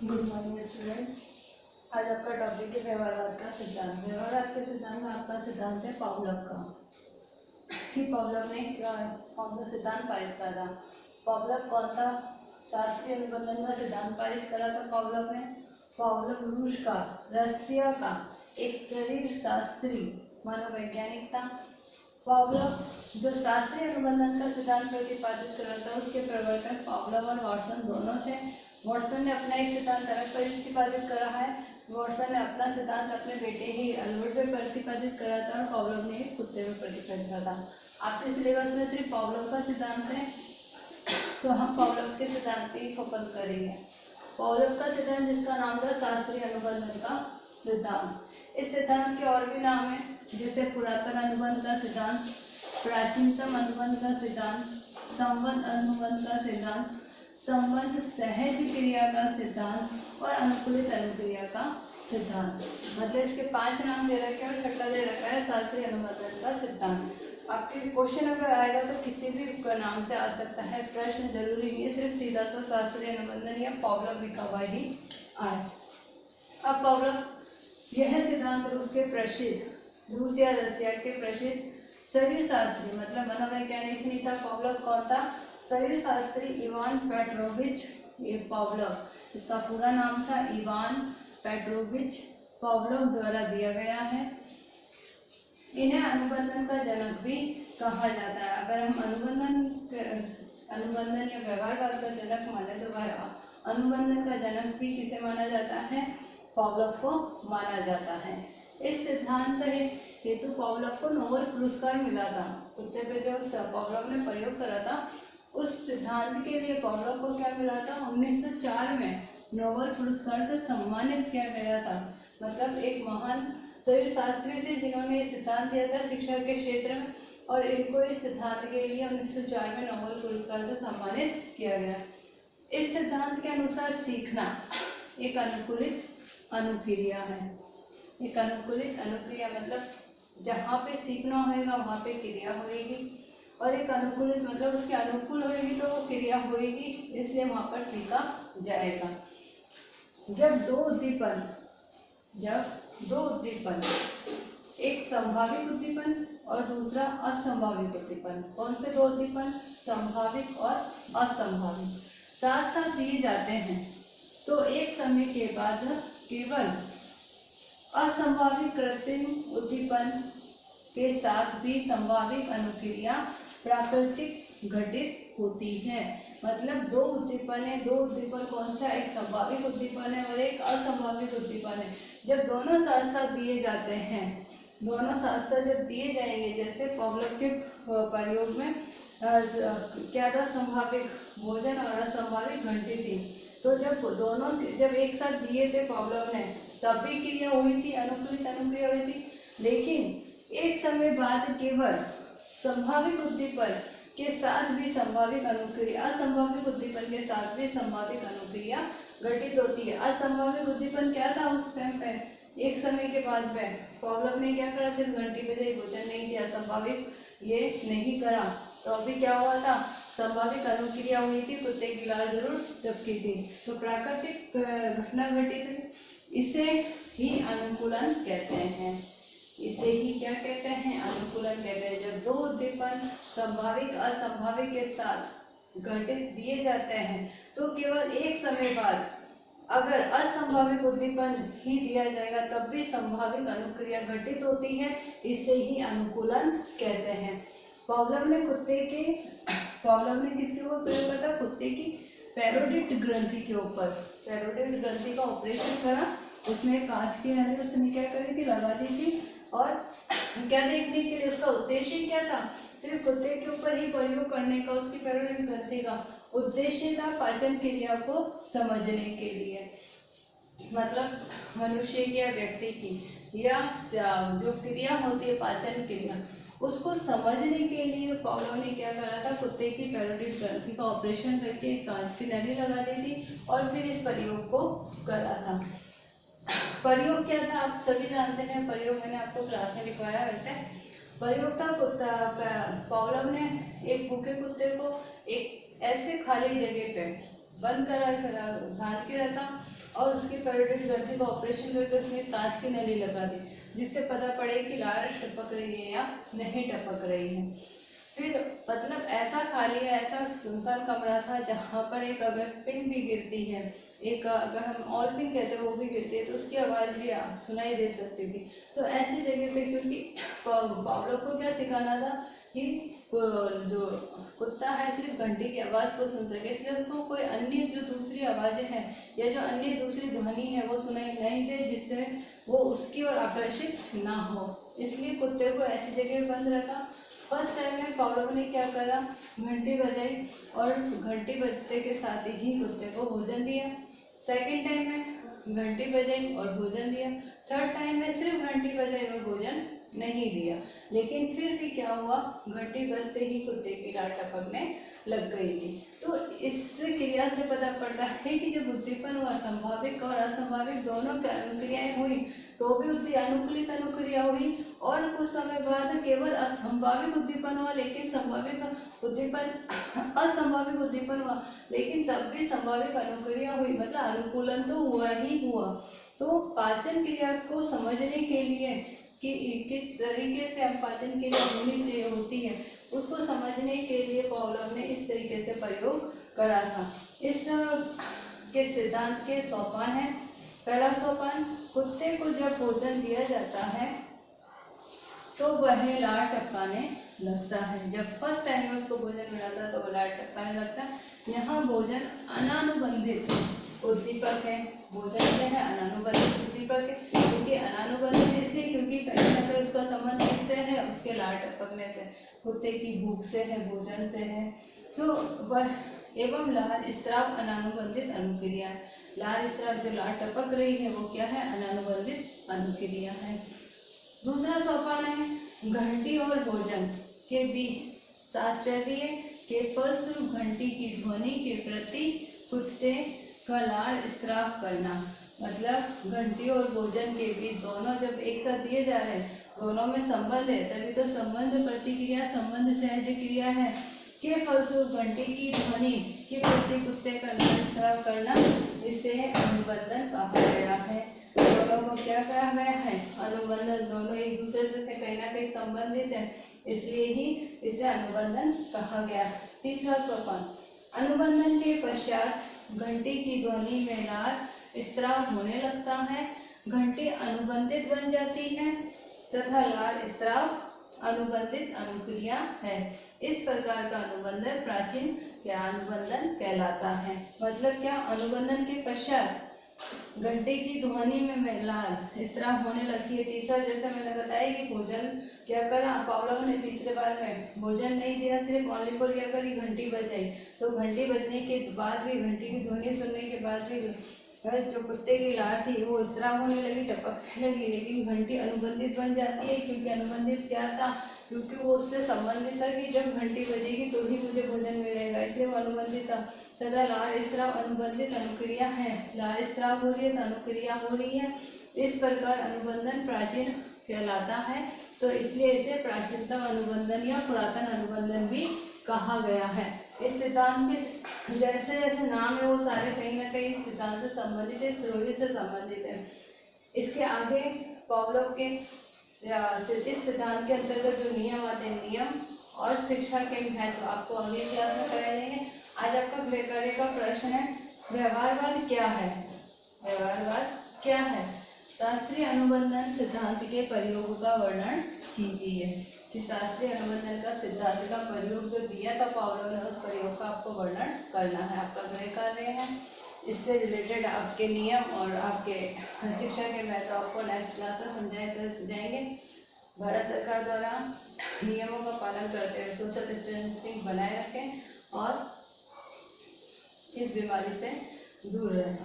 Good morning students. आज आपका topic है व्यवहारवाद का सिद्धांत। व्यवहारवाद के सिद्धांत में आपका सिद्धांत है पावलोव का, कि पावलोव ने कौन सा सिद्धांत पारित करा था। पावलोव कौन था? शास्त्रीय अनुबंधन का सिद्धांत पारित करा था पावलोव ने। पावलोव रशिया का एक शरीर शास्त्री मनोवैज्ञानिक था। पावलोव जो शास्त्रीय अनुबंधन का सिद्धांत प्रतिपादित करा था, उसके प्रवर्तक पावलोव और वॉटसन दोनों थे। वॉटसन ने अपना एक सिद्धांत अलग प्रतिपादित करा है। वॉटसन ने अपना सिद्धांत अपने बेटे ही अल्बर्ट में प्रतिपादित करा था और पावलोव ने कुत्ते में प्रतिपादित करा था। आपके सिलेबस में सिर्फ पावलोव का सिद्धांत है, तो हम पावलोव के सिद्धांत पे ही फोकस करेंगे। पावलोव का सिद्धांत जिसका नाम था शास्त्रीय अनुबंधन का सिद्धांत। इस सिद्धांत के और भी नाम है, जैसे पुरातन अनुबंध का सिद्धांत, प्राचीनतम अनुबंध का सिद्धांत, संबंध अनुबंध का सिद्धांत, संबंध सहज क्रिया का सिद्धांत और अनुकूलित अनुक्रिया का सिद्धांत। मतलब इसके 5 नाम दे रखे हैं और छठा दे रखा है शास्त्रीय अनुबंधन का सिद्धांत। आपके क्वेश्चन अगर आएगा तो किसी भी नाम से आ सकता है, प्रश्न जरूरी नहीं है सिर्फ सीधा सा शास्त्रीय अनुबंधन या पावलोव लिखा हुआ ही आए। अब पावलोव यह सिद्धांत रूस या रशिया के प्रसिद्ध शरीर शास्त्री मतलब मनोवैज्ञानिक नहीं था। पावलोव कौन था? शरीर शास्त्री इवान पेट्रोविच पावलोव, इसका पूरा नाम था इवान पेट्रोविच पावलोव द्वारा दिया गया है। इन्हें अनुबंधन का जनक भी कहा जाता है। अगर हम अनुबंधन या व्यवहारवाद का जनक माने तो अनुबंधन का जनक भी किसे माना जाता है? पावलोव को माना जाता है। इस सिद्धांत हेतु पावलोव को नोबेल पुरस्कार मिला था। कुत्ते पे जो पावलोव ने प्रयोग करा था, उस सिद्धांत के लिए पावलोव को क्या मिला था? 1904 में नोबेल पुरस्कार से सम्मानित किया गया था। मतलब एक महान शरीर शास्त्री थे जिन्होंने ये सिद्धांत दिया था शिक्षा के क्षेत्र में, और इनको इस सिद्धांत के लिए 1904 में नोबेल पुरस्कार से सम्मानित किया गया। इस सिद्धांत के अनुसार सीखना एक अनुकूलित अनुक्रिया है। एक अनुकूलित अनुक्रिया मतलब जहाँ पे सीखना होगा वहाँ पे क्रिया होगी, और एक अनुकूलित मतलब उसके अनुकूल होगी तो वो क्रिया होगी, इसलिए वहाँ पर सीखा जाएगा। जब दो उद्दीपन एक संभाविक उद्दीपन और दूसरा असंभाविक उद्दीपन, कौन से 2 उद्दीपन? संभाविक और असंभाविक साथ साथ दिए जाते हैं तो एक समय के बाद केवल असंभाविक कृत्रिम उद्दीपन के साथ भी संभाविक अनुक्रिया प्राकृतिक घटित होती है। मतलब 2 उद्दीपन है, 2 उद्दीपन कौन सा? एक संभाविक उद्दीपन है और एक असंभाविक उद्दीपन है। जब दोनों साथ साथ दिए जाते हैं, दोनों साथ साथ जब दिए जाएंगे, जैसे पावलोव के प्रयोग में क्या था? संभाविक भोजन और असंभाविक घंटी थी। तो जब एक साथ दिए थे पावलोव ने, तब भी क्रिया हुई थी, अनुकूलित अनुक्रिया हुई थी। लेकिन एक समय बाद केवल संभाविक उद्दीपन के साथ भी संभाविक अनुक्रिया, असंभाविक उद्दीपन के साथ भी संभाविक अनुक्रिया घटित होती है। असंभाविक उद्दीपन क्या था उस टाइम पे? एक समय के बाद में पावलोव ने क्या करा? सिर्फ घंटी बजाई, भोजन नहीं दिया, संभाविक ये नहीं करा। तो अभी क्या हुआ था? संभाविक अनुक्रिया हुई थी, कुत्ते की लाल जरूर टपकी थी, तो प्राकृतिक घटना घटित हुई। इसे ही अनुकूलन कहते हैं। इसे ही क्या कहते हैं? अनुकूलन कहते हैं। जब 2 उद्दीपन संभाविक असंभाविक के साथ घटित दिए जाते हैं तो केवल एक समय बाद अगर असंभाविक उद्दीपन ही दिया जाएगा तब भी संभाविक अनुक्रिया घटित होती है। इसे ही अनुकूलन कहते हैं। पावलोव ने किसके ऊपर प्रयोग करा था? कुत्ते की पैरोटिड ग्रंथि के ऊपर। पैरोटिड ग्रंथि का ऑपरेशन करा, उसमें कांच की नली उसने क्या करी थी? लगा दी थी। और क्या देखने के लिए? उसका उद्देश्य क्या था? सिर्फ कुत्ते के ऊपर ही प्रयोग करने का, उसकी पैरोटिड ग्रंथि का उद्देश्य था पाचन क्रिया को समझने के लिए। मतलब मनुष्य की या व्यक्ति की या जो क्रिया होती है पाचन क्रिया, उसको समझने के लिए पावलोव ने क्या करा था? कुत्ते की पैरोटिड ग्रंथि का ऑपरेशन करके कांच की नली लगा दी थी और फिर इस प्रयोग को करा था। प्रयोग क्या था? आप सभी जानते हैं प्रयोग, मैंने आपको क्लास में लिखवाया। वैसे प्रयोग था पावलोव ने एक भूखे कुत्ते को एक ऐसे खाली जगह पे बंद करा बांध के रखा और उसकी पैरोटिड ग्रंथि का ऑपरेशन करके उसमें कांच की नली लगा दी, जिससे पता पड़े कि लार टपक रही है या नहीं टपक रही है। फिर मतलब ऐसा खाली है, ऐसा सुनसान कमरा था जहाँ पर एक अगर पिन भी गिरती है, एक अगर हम ऑल पिन कहते हैं वो भी गिरती है तो उसकी आवाज़ भी सुनाई दे सकती थी। तो ऐसी जगह पे क्योंकि पावलोव को क्या सिखाना था कि जो कुत्ता है सिर्फ घंटी की आवाज़ को सुन सके, इसलिए उसको कोई अन्य जो दूसरी आवाज़ें हैं या जो अन्य दूसरी ध्वनि है वो सुनाई नहीं दे, जिससे वो उसकी ओर आकर्षित ना हो। इसलिए कुत्ते को ऐसी जगह बंद रखा। फर्स्ट टाइम में पावलोव ने क्या करा, घंटी बजाई और घंटी बजते के साथ ही कुत्ते को भोजन दिया। सेकंड टाइम में घंटी बजाई और भोजन दिया। थर्ड टाइम में सिर्फ घंटी बजाई और भोजन नहीं दिया। लेकिन फिर भी क्या हुआ, घंटी बजते ही कुत्ते की लार टपकने लग गई थी। तो इस क्रिया से पता पड़ता है कि जब उद्दीपन हुआ, संभाविक और असंभाविक दोनों की अनुक्रियाएं हुई, तो भी अनुकूलित अनुक्रिया हुई, और कुछ समय बाद केवल असंभाविक उद्दीपन हुआ, लेकिन संभाविक उद्दीपन असंभाविक उद्दीपन हुआ, लेकिन तब भी संभाविक अनुक्रिया हुई, मतलब अनुकूलन तो हुआ ही हुआ। तो पाचन क्रिया को समझने के लिए कि किस तरीके से हम पाचन क्रिया होनी चाहिए होती है, उसको समझने के लिए पावलोव ने इस तरीके से प्रयोग करा था। इस के सिद्धांत के सोपान है। पहला सोपान, कुत्ते को जब भोजन दिया जाता है तो वह लार टपकाने लगता है। जब फर्स्ट टाइम में उसको भोजन मिला था तो वह लार टपकाने लगता है। यहाँ भोजन अनानुबंधित उद्दीपक है। भोजन क्या है, अनानुबंधित उद्दीपक है। क्योंकि अनानुबंधित इसलिए क्योंकि कहीं ना कहीं उसका संबंध किससे है, उसके लार टपकने से, कुत्ते की भूख से है, भोजन से है। तो वह एवं लार स्त्राव अनानुबंधित अनुक्रिया है। लार स्त्राव जो लार टपक रही है वो क्या है, अनानुबंधित अनुक्रिया है। दूसरा सोपान है घंटी और भोजन के बीच साहचर्य के फलस्वरूप घंटी की ध्वनि के प्रति कुत्ते का लार स्त्राव करना। मतलब घंटी और भोजन के बीच दोनों जब एक साथ दिए जा रहे हैं, दोनों में संबंध है, तभी तो संबंध प्रतिक्रिया संबंध सहज क्रिया है। के फलस्वरूप घंटी की ध्वनि के प्रति कुत्ते का लार स्त्राव करना, इसे अनुबंधन कहा गया है। दोनों को क्या कहा गया है, अनुबंधन। दोनों एक दूसरे से कहीं ना कहीं संबंधित है, इसलिए ही इसे अनुबंधन कहा गया। तीसरा सोपान, अनुबंधन के पश्चात घंटी की ध्वनि में लार स्त्राव होने लगता है। घंटी अनुबंधित बन जाती है तथा लार स्त्राव अनुबंधित अनुक्रिया है। इस प्रकार का अनुबंधन प्राचीन या अनुबंधन कहलाता है। मतलब क्या, अनुबंधन के पश्चात घंटे की ध्वनि में लार स्त्राव होने लगती है। तीसरा, जैसे मैंने बताया कि भोजन क्या करा, पावलोव ने तीसरे बार में भोजन नहीं दिया, सिर्फ ओनली फॉर क्या करी, घंटी बजाई। तो घंटी बजने के बाद भी, घंटी की ध्वनि सुनने के बाद भी जो कुत्ते की लार थी वो स्त्राव होने लगी, टपकने लगी। लेकिन घंटी अनुबंधित बन जाती है, क्योंकि अनुबंधित क्या था, क्योंकि वो उससे संबंधित था कि जब घंटी बजेगी तो ही मुझे भोजन मिलेगा, इसलिए वो अनुबंधित था। तथा लार स्त्राव अनुबंधित अनुक्रिया है। लार स्त्राव हो रही है तो अनुक्रिया हो रही है। इस प्रकार अनुबंधन प्राचीन कहलाता है, तो इसलिए इसे प्राचीनतम अनुबंधन या पुरातन अनुबंधन भी कहा गया है। इस सिद्धांत के जैसे जैसे नाम है वो सारे कहीं ना कहीं इस सिद्धांत से संबंधित है, थ्योरी से संबंधित है। इसके आगे पावलोव के इस सिद्धांत के अंतर्गत जो नियम आते हैं, नियम और शिक्षा के महत्व आपको अगली क्लास में कराए जाएंगे। आज आपका गृह कार्य का प्रश्न है, व्यवहारवाद क्या है। व्यवहारवाद क्या है, शास्त्रीय अनुबंधन सिद्धांत के प्रयोग का वर्णन कीजिए। कि शास्त्रीय अनुबंधन का सिद्धांत का प्रयोग जो दिया था पावलोव ने, उस प्रयोग का आपको वर्णन करना है, आपका गृह कार्य है। इससे रिलेटेड आपके नियम और आपके शिक्षा के महत्व आपको नेक्स्ट क्लास में समझाए जाएंगे। भारत सरकार द्वारा नियमों का पालन करते हुए सोशल डिस्टेंसिंग बनाए रखें और इस बीमारी से दूर रहें।